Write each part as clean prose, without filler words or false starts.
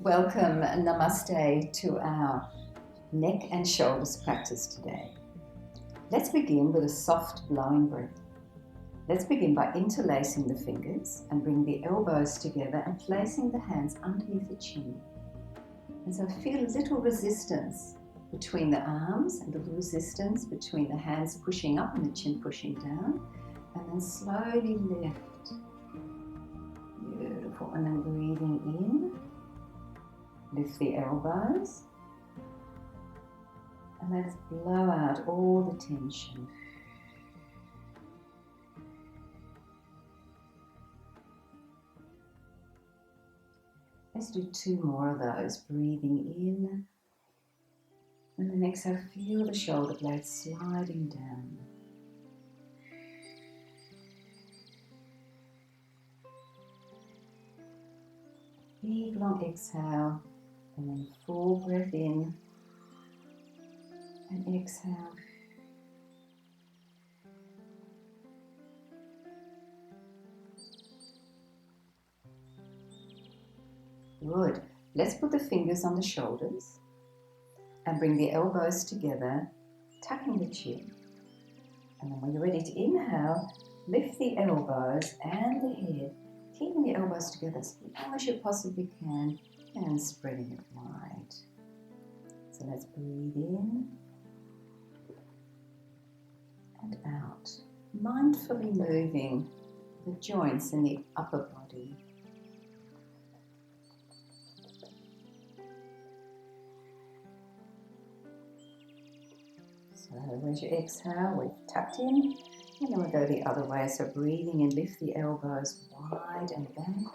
Welcome, Namaste, to our neck and shoulders practice today. Let's begin with a soft blowing breath. Let's begin by interlacing the fingers and bring the elbows together and placing the hands underneath the chin. And so feel a little resistance between the arms and a little resistance between the hands pushing up and the chin pushing down, and then slowly lift. Beautiful. And then breathing in. Lift the elbows and let's blow out all the tension. Let's do 2 more of those. Breathing in and then exhale, feel the shoulder blades sliding down. Big long exhale. And then full breath in and exhale. Good. Let's put the fingers on the shoulders and bring the elbows together, tucking the chin. And then when you're ready to inhale, lift the elbows and the head, keeping the elbows together as long as you possibly can, and spreading it wide. So let's breathe in and out, mindfully moving the joints in the upper body. So as you exhale, we've tucked in, and then we go the other way. So breathing in, lift the elbows wide and back.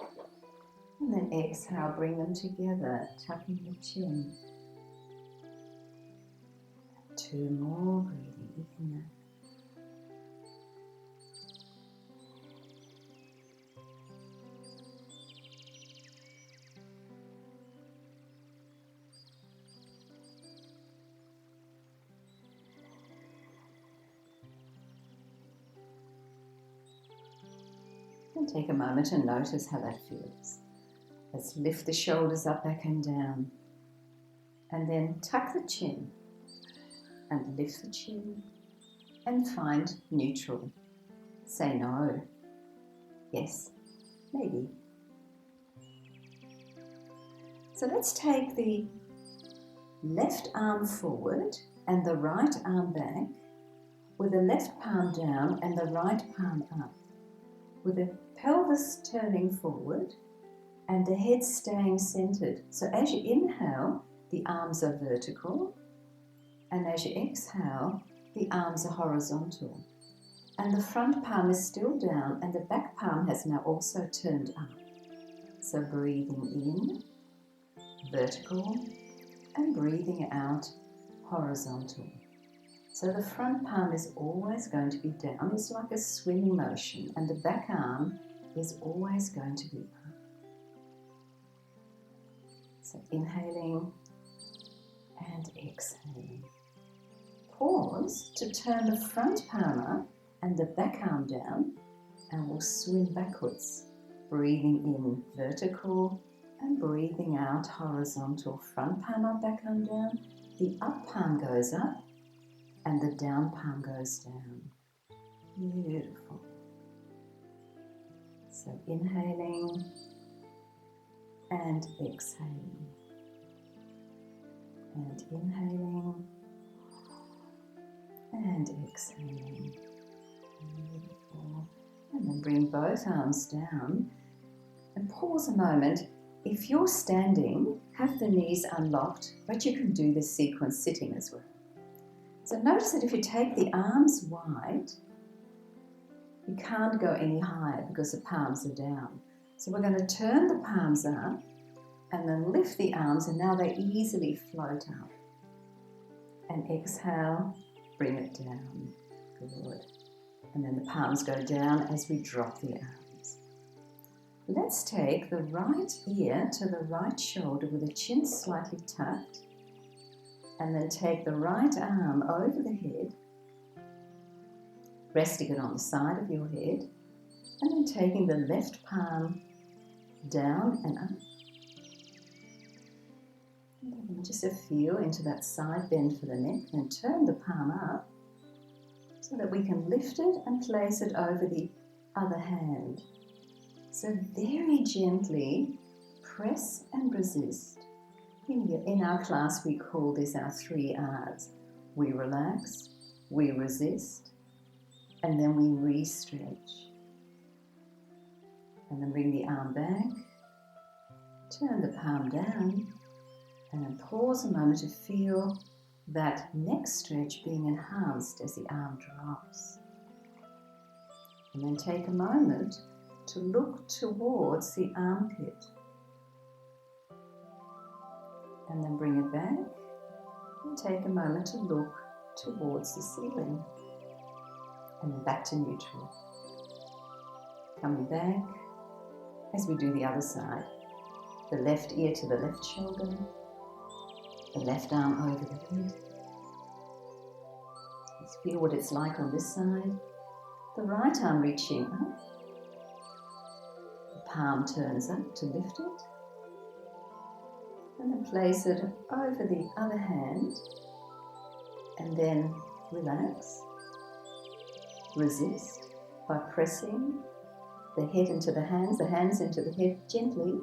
And then exhale, bring them together, tucking the chin. 2 more, breathing in. And take a moment and notice how that feels. Let's lift the shoulders up, back and down. And then tuck the chin and lift the chin and find neutral. Say no, yes, maybe. So let's take the left arm forward and the right arm back, with the left palm down and the right palm up, with the pelvis turning forward and the head staying centered. So as you inhale, the arms are vertical, and as you exhale, the arms are horizontal. And the front palm is still down, and the back palm has now also turned up. So breathing in, vertical, and breathing out, horizontal. So the front palm is always going to be down. It's like a swimming motion, and the back arm is always going to be up. So inhaling and exhaling. Pause to turn the front palm up and the back arm down, and we'll swing backwards. Breathing in, vertical, and breathing out, horizontal. Front palm up, back arm down. The up palm goes up and the down palm goes down. Beautiful. So inhaling and exhaling. And inhaling and exhaling. Beautiful. And then bring both arms down and pause a moment. If you're standing, have the knees unlocked, but you can do this sequence sitting as well. So notice that if you take the arms wide, you can't go any higher because the palms are down. So we're going to turn the palms up and then lift the arms, and now they easily float up. And exhale, bring it down. Good. And then the palms go down as we drop the arms. Let's take the right ear to the right shoulder with the chin slightly tucked, and then take the right arm over the head, resting it on the side of your head, and then taking the left palm down and up, And just a feel into that side bend for the neck, and turn the palm up so that we can lift it and place it over the other hand. So very gently press and resist. In our class we call this our 3 R's. We relax, we resist, and then we re-stretch. And then bring the arm back, turn the palm down, and then pause a moment to feel that neck stretch being enhanced as the arm drops. And then take a moment to look towards the armpit. And then bring it back and take a moment to look towards the ceiling. And then back to neutral. Coming back as we do the other side. The left ear to the left shoulder. The left arm over the head. Let's feel what it's like on this side. The right arm reaching up. The palm turns up to lift it. And then place it over the other hand. And then relax. Resist by pressing the head into the hands into the head gently.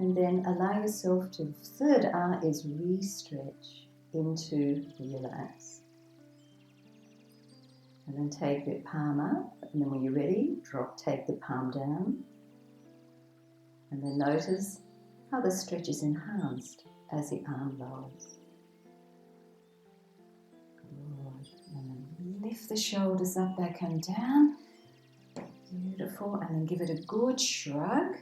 And then allow yourself to, 3rd R is re-stretch into relax. And then take the palm up, and then when you're ready, take the palm down. And then notice how the stretch is enhanced as the arm lowers. Good. And then lift the shoulders up, back and down. Beautiful. And then give it a good shrug.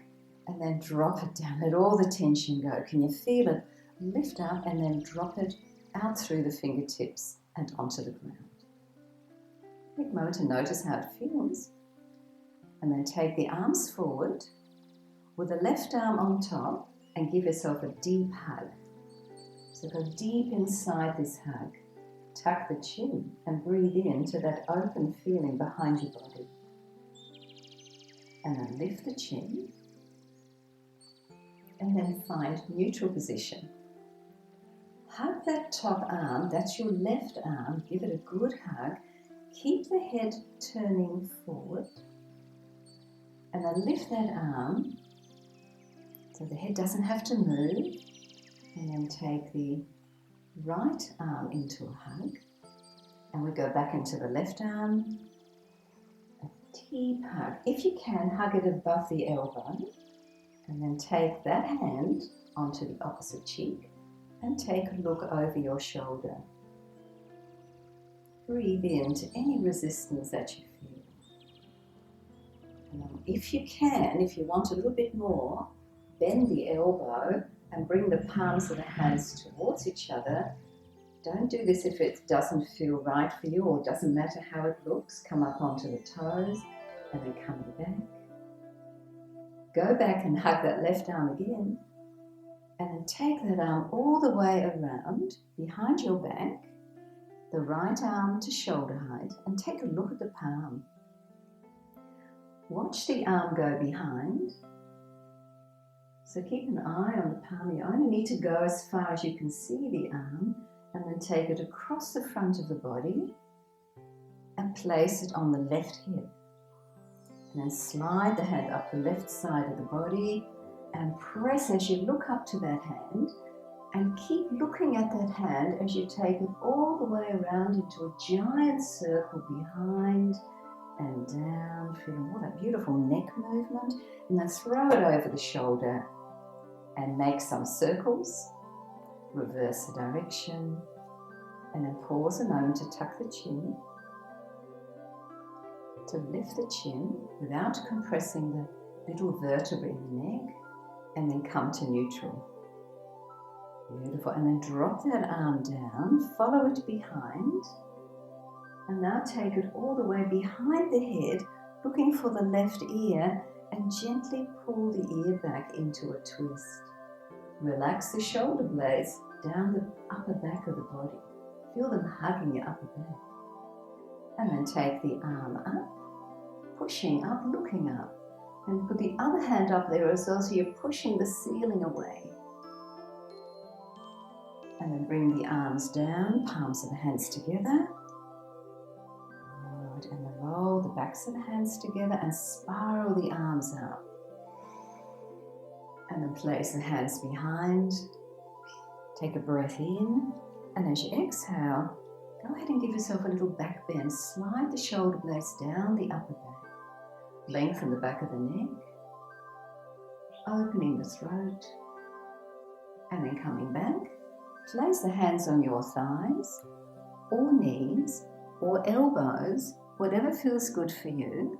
And then drop it down, let all the tension go. Can you feel it? Lift up and then drop it out through the fingertips and onto the ground. Take a moment to notice how it feels. And then take the arms forward with the left arm on top and give yourself a deep hug. So go deep inside this hug. Tuck the chin and breathe into that open feeling behind your body. And then lift the chin. And then find neutral position. Hug that top arm, that's your left arm, give it a good hug. Keep the head turning forward. And then lift that arm so the head doesn't have to move. And then take the right arm into a hug. And we go back into the left arm. A deep hug. If you can, hug it above the elbow. And then take that hand onto the opposite cheek and take a look over your shoulder. Breathe into any resistance that you feel. And if you can, if you want a little bit more, bend the elbow and bring the palms of the hands towards each other. Don't do this if it doesn't feel right for you or doesn't matter how it looks. Come up onto the toes and then coming back. Go back and hug that left arm again, and then take that arm all the way around behind your back, the right arm to shoulder height, and take a look at the palm. Watch the arm go behind. So keep an eye on the palm. You only need to go as far as you can see the arm, and then take it across the front of the body and place it on the left hip. And then slide the hand up the left side of the body and press as you look up to that hand, and keep looking at that hand as you take it all the way around into a giant circle behind and down, feeling all that beautiful neck movement, and then throw it over the shoulder and make some circles, reverse the direction, and then pause a moment to tuck the chin, to lift the chin without compressing the little vertebra in the neck, and then come to neutral. Beautiful. And then drop that arm down, follow it behind, and now take it all the way behind the head, looking for the left ear, and gently pull the ear back into a twist. Relax the shoulder blades down the upper back of the body. Feel them hugging your upper back. And then take the arm up, pushing up, looking up. And put the other hand up there as well, so you're pushing the ceiling away. And then bring the arms down, palms of the hands together. Good. And then roll the backs of the hands together and spiral the arms up. And then place the hands behind. Take a breath in. And as you exhale, go ahead and give yourself a little back bend. Slide the shoulder blades down the upper back. Lengthen the back of the neck. Opening the throat. And then coming back. Place the hands on your thighs, or knees, or elbows, whatever feels good for you.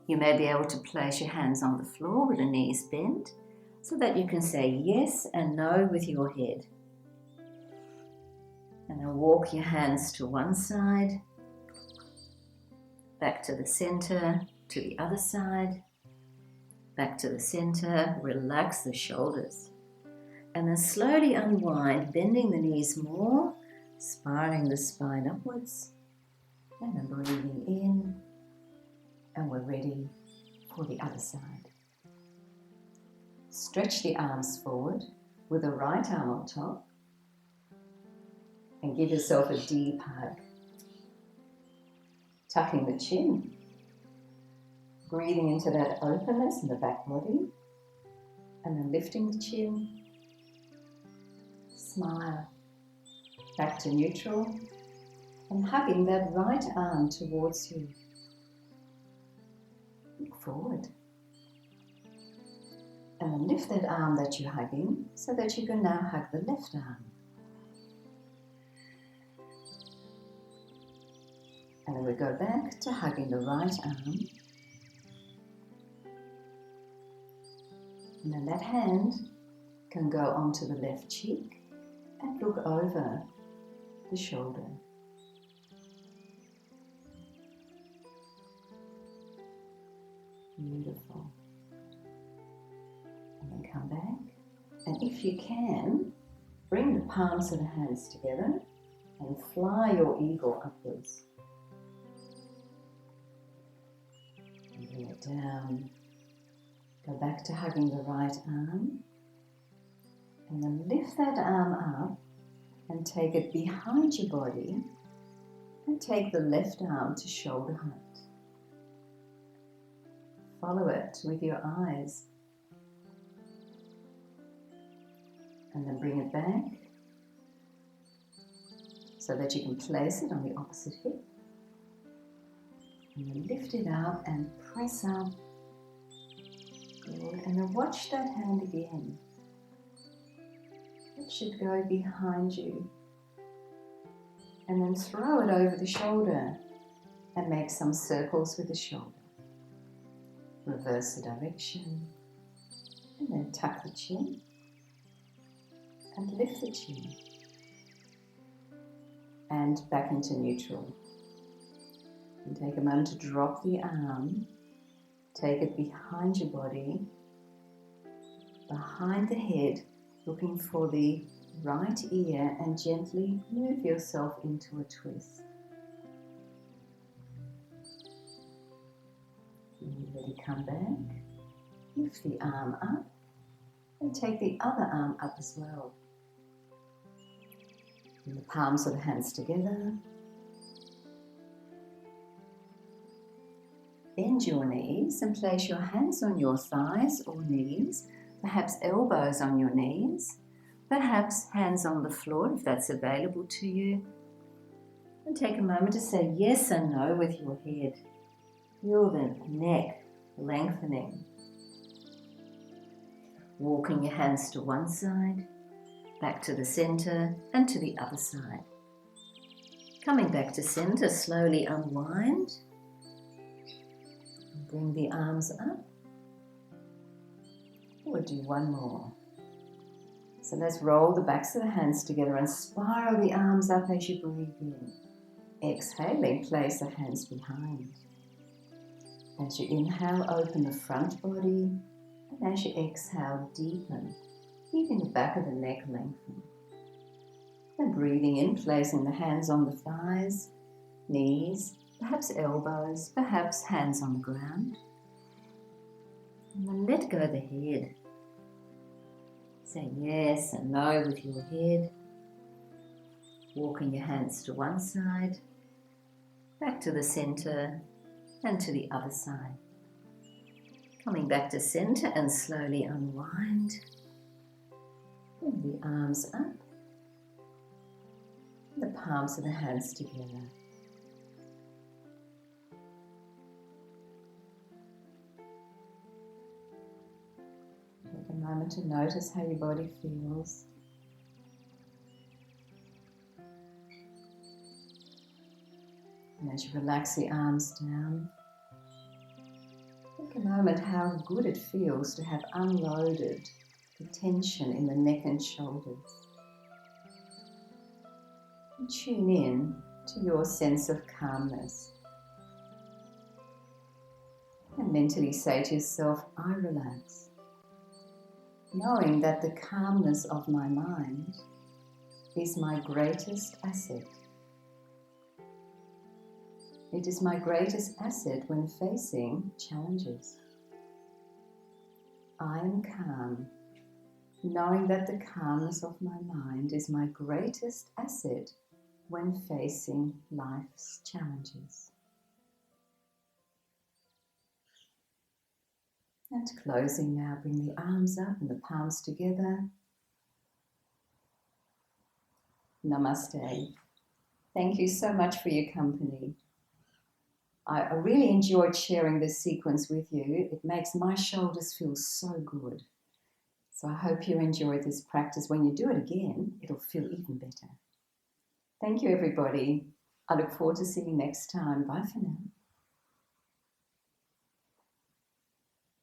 You may be able to place your hands on the floor with the knees bent so that you can say yes and no with your head. And then walk your hands to one side, back to the center, to the other side, back to the center. Relax the shoulders. And then slowly unwind, bending the knees more, spiraling the spine upwards, and then breathing in, and we're ready for the other side. Stretch the arms forward with the right arm on top, and give yourself a deep hug. Tucking the chin, breathing into that openness in the back body, and then lifting the chin. Smile, back to neutral, and hugging that right arm towards you. Look forward. And then lift that arm that you're hugging so that you can now hug the left arm. And then we go back to hugging the right arm. And then that hand can go onto the left cheek and look over the shoulder. Beautiful. And then come back. And if you can, bring the palms of the hands together and fly your eagle upwards. And bring it down. Go back to hugging the right arm. And then lift that arm up and take it behind your body and take the left arm to shoulder height. Follow it with your eyes. And then bring it back so that you can place it on the opposite hip. And then lift it up and press up. Good. And then watch that hand again. It should go behind you. And then throw it over the shoulder and make some circles with the shoulder. Reverse the direction. And then tuck the chin. And lift the chin. And back into neutral. And take a moment to drop the arm. Take it behind your body. Behind the head. Looking for the right ear and gently move yourself into a twist. When you're ready, come back, lift the arm up and take the other arm up as well. Bring the palms of the hands together. Bend your knees and place your hands on your thighs or knees. Perhaps elbows on your knees, perhaps hands on the floor if that's available to you. And take a moment to say yes and no with your head. Feel the neck lengthening. Walking your hands to one side, back to the center and to the other side. Coming back to center, slowly unwind. Bring the arms up. We'll do one more. So let's roll the backs of the hands together and spiral the arms up as you breathe in. Exhaling, place the hands behind. As you inhale, open the front body. And as you exhale, deepen, keeping the back of the neck lengthened. And breathing in, placing the hands on the thighs, knees, perhaps elbows, perhaps hands on the ground. And then let go of the head. Say yes and no with your head. Walking your hands to one side, back to the center, and to the other side. Coming back to center and slowly unwind. Bring the arms up. The palms of the hands together. Take a moment to notice how your body feels. And as you relax the arms down, take a moment how good it feels to have unloaded the tension in the neck and shoulders. And tune in to your sense of calmness. And mentally say to yourself, I relax, knowing that the calmness of my mind is my greatest asset. It is my greatest asset when facing challenges. I am calm, knowing that the calmness of my mind is my greatest asset when facing life's challenges. And closing now, bring the arms up and the palms together. Namaste. Thank you so much for your company. I really enjoyed sharing this sequence with you. It makes my shoulders feel so good. So I hope you enjoyed this practice. When you do it again, it'll feel even better. Thank you, everybody. I look forward to seeing you next time. Bye for now.